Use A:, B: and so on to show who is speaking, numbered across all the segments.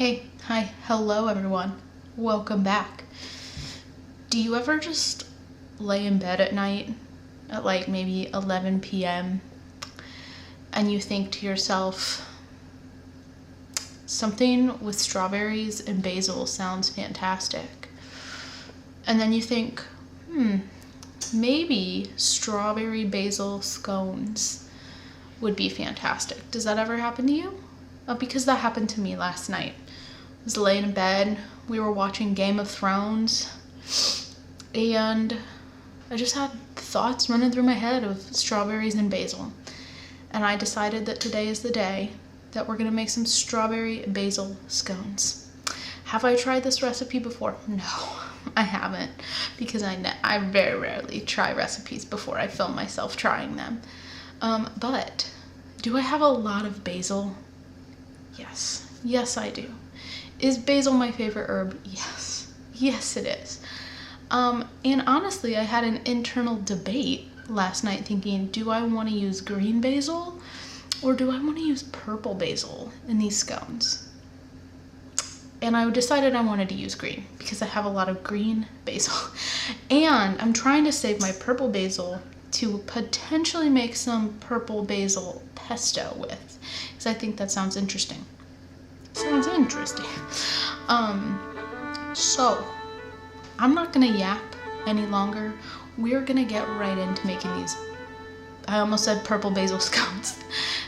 A: Hi, hello everyone. Welcome back. Do you ever just lay in bed at night at like maybe 11 p.m. and you think to yourself, something with strawberries and basil sounds fantastic. And then you think, maybe strawberry basil scones would be fantastic. Does that ever happen to you? Because that happened to me last night. I was laying in bed, we were watching Game of Thrones, and I just had thoughts running through my head of strawberries and basil. And I decided that today is the day that we're gonna make some strawberry basil scones. Have I tried this recipe before? No, I haven't, because I very rarely try recipes before I film myself trying them. But do I have a lot of basil? Yes I do. Is basil my favorite herb? Yes it is. And honestly, I had an internal debate last night thinking, do I want to use green basil or do I want to use purple basil in these scones? And I decided I wanted to use green because I have a lot of green basil. And I'm trying to save my purple basil to potentially make some purple basil pesto with, because I think that sounds interesting. So I'm not gonna yap any longer. We're gonna get right into making these, I almost said purple basil scones,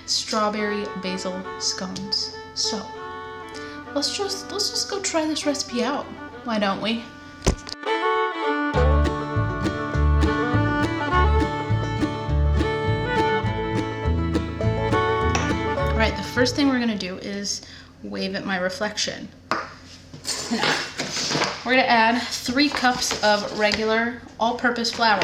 A: strawberry basil scones. So let's just go try this recipe out. Why don't we? All right, the first thing we're gonna do is wave at my reflection. Now, we're gonna add 3 cups of regular all-purpose flour.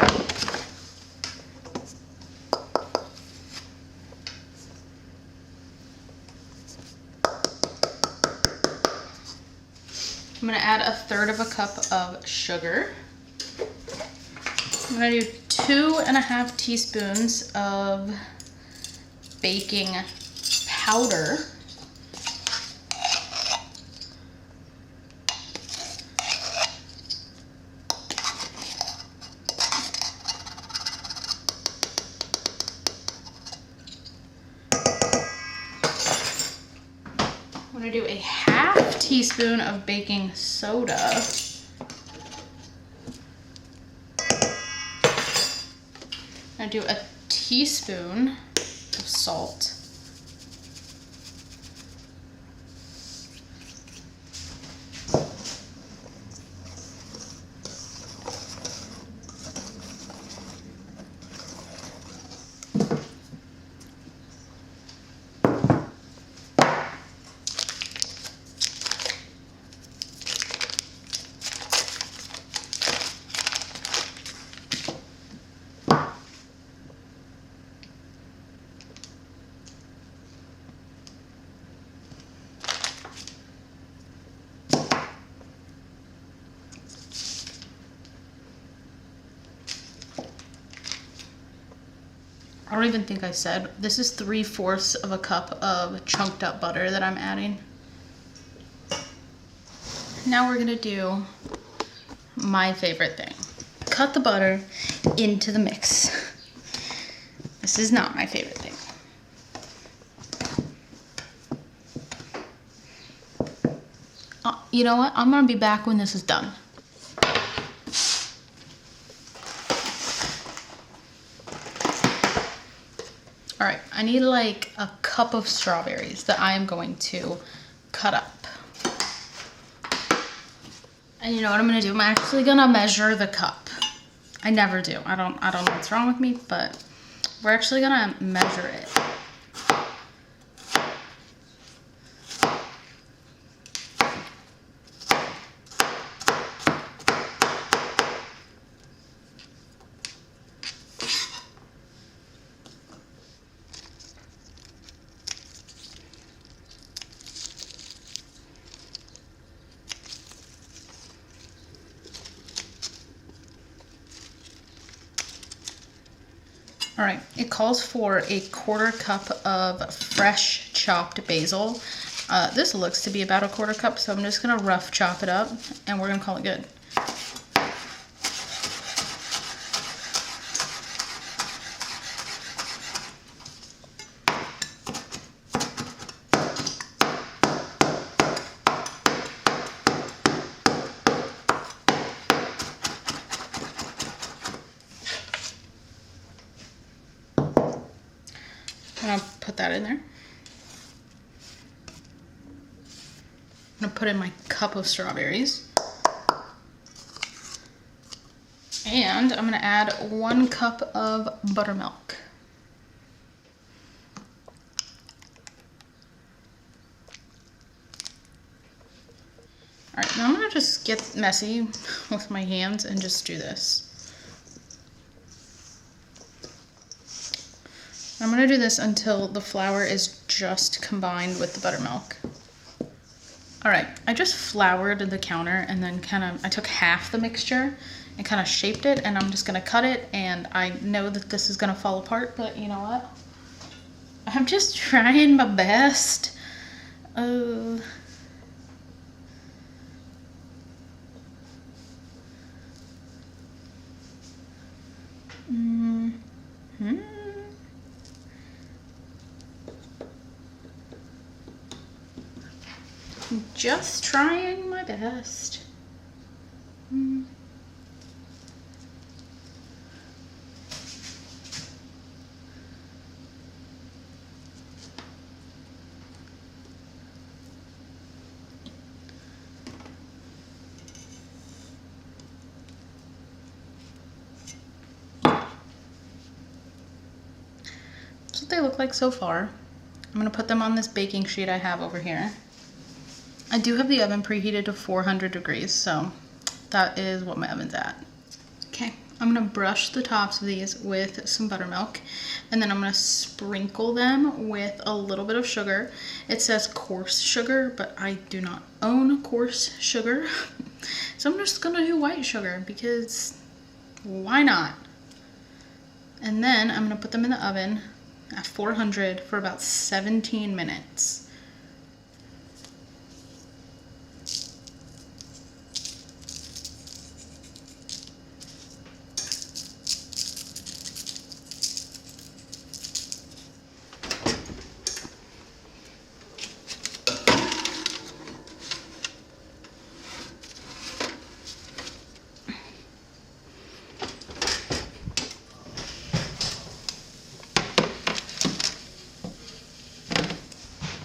A: I'm gonna add 1/3 cup of sugar. I'm gonna do 2.5 teaspoons of baking powder. I'm gonna do a 1/2 teaspoon of baking soda. I'm gonna do a teaspoon of salt. I don't even think I said, this is 3/4 of a cup of chunked up butter that I'm adding. Now we're gonna do my favorite thing. Cut the butter into the mix. This is not my favorite thing. You know what? I'm gonna be back when this is done. All right, I need like a cup of strawberries that I am going to cut up. And you know what I'm gonna do? I'm actually gonna measure the cup. I never do. I don't know what's wrong with me, but we're actually gonna measure it. All right, it calls for 1/4 cup of fresh chopped basil. This looks to be about a 1/4 cup, so I'm just gonna rough chop it up and we're gonna call it good. I'm gonna put that in there. I'm gonna put in my cup of strawberries. And I'm gonna add 1 cup of buttermilk. All right, now I'm gonna just get messy with my hands and just do this. I'm gonna do this until the flour is just combined with the buttermilk. All right, I just floured the counter and then I took half the mixture and kind of shaped it, and I'm just gonna cut it, and I know that this is gonna fall apart, but you know what? I'm just trying my best. Just trying my best. That's what they look like so far. I'm gonna put them on this baking sheet I have over here. I do have the oven preheated to 400 degrees, so that is what my oven's at. Okay, I'm gonna brush the tops of these with some buttermilk, and then I'm gonna sprinkle them with a little bit of sugar. It says coarse sugar, but I do not own coarse sugar. So I'm just gonna do white sugar because why not? And then I'm gonna put them in the oven at 400 for about 17 minutes.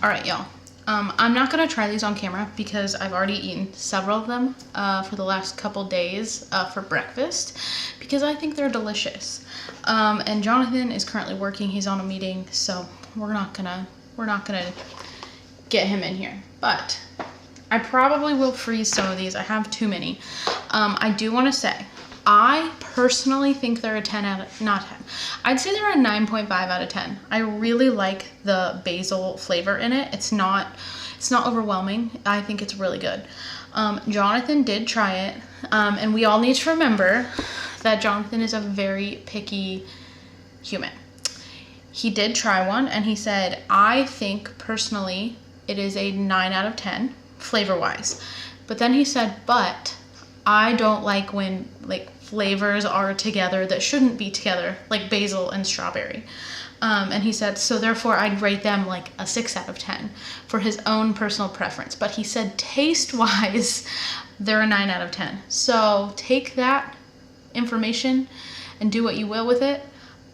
A: All right, y'all. I'm not gonna try these on camera because I've already eaten several of them for the last couple days for breakfast because I think they're delicious. And Jonathan is currently working; he's on a meeting, so we're not gonna get him in here. But I probably will freeze some of these. I have too many. I do want to say, I personally think they're a 10 out of, not 10. I'd say they're a 9.5 out of 10. I really like the basil flavor in it. It's not overwhelming. I think it's really good. Jonathan did try it. And we all need to remember that Jonathan is a very picky human. He did try one and he said, I think personally it is a 9 out of 10 flavor wise. But then he said, but I don't like when like flavors are together that shouldn't be together, like basil and strawberry. And he said, so therefore I'd rate them like a 6 out of 10 for his own personal preference. But he said taste wise, they're a 9 out of 10. So take that information and do what you will with it.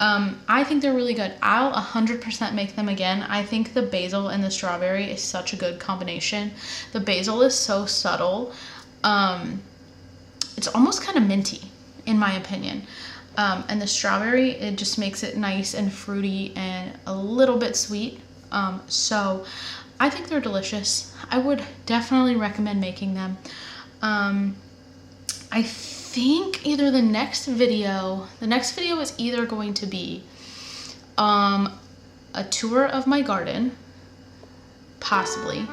A: I think they're really good. I'll 100% make them again. I think the basil and the strawberry is such a good combination. The basil is so subtle. It's almost kind of minty, in my opinion. And the strawberry, it just makes it nice and fruity and a little bit sweet. So I think they're delicious. I would definitely recommend making them. I think either the next video is either going to be a tour of my garden, possibly,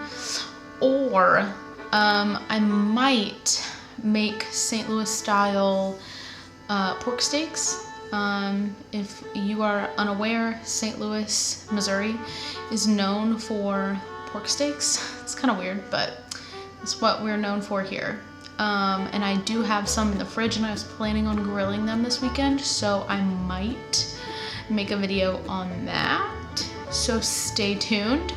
A: or I might make St. Louis style pork steaks. If you are unaware, St. Louis, Missouri is known for pork steaks. It's kind of weird, but that's what we're known for here. And I do have some in the fridge, and I was planning on grilling them this weekend, so I might make a video on that. So stay tuned.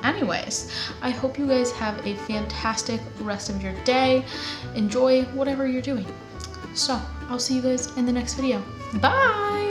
A: Anyways, I hope you guys have a fantastic rest of your day. Enjoy whatever you're doing. So I'll see you guys in the next video. Bye!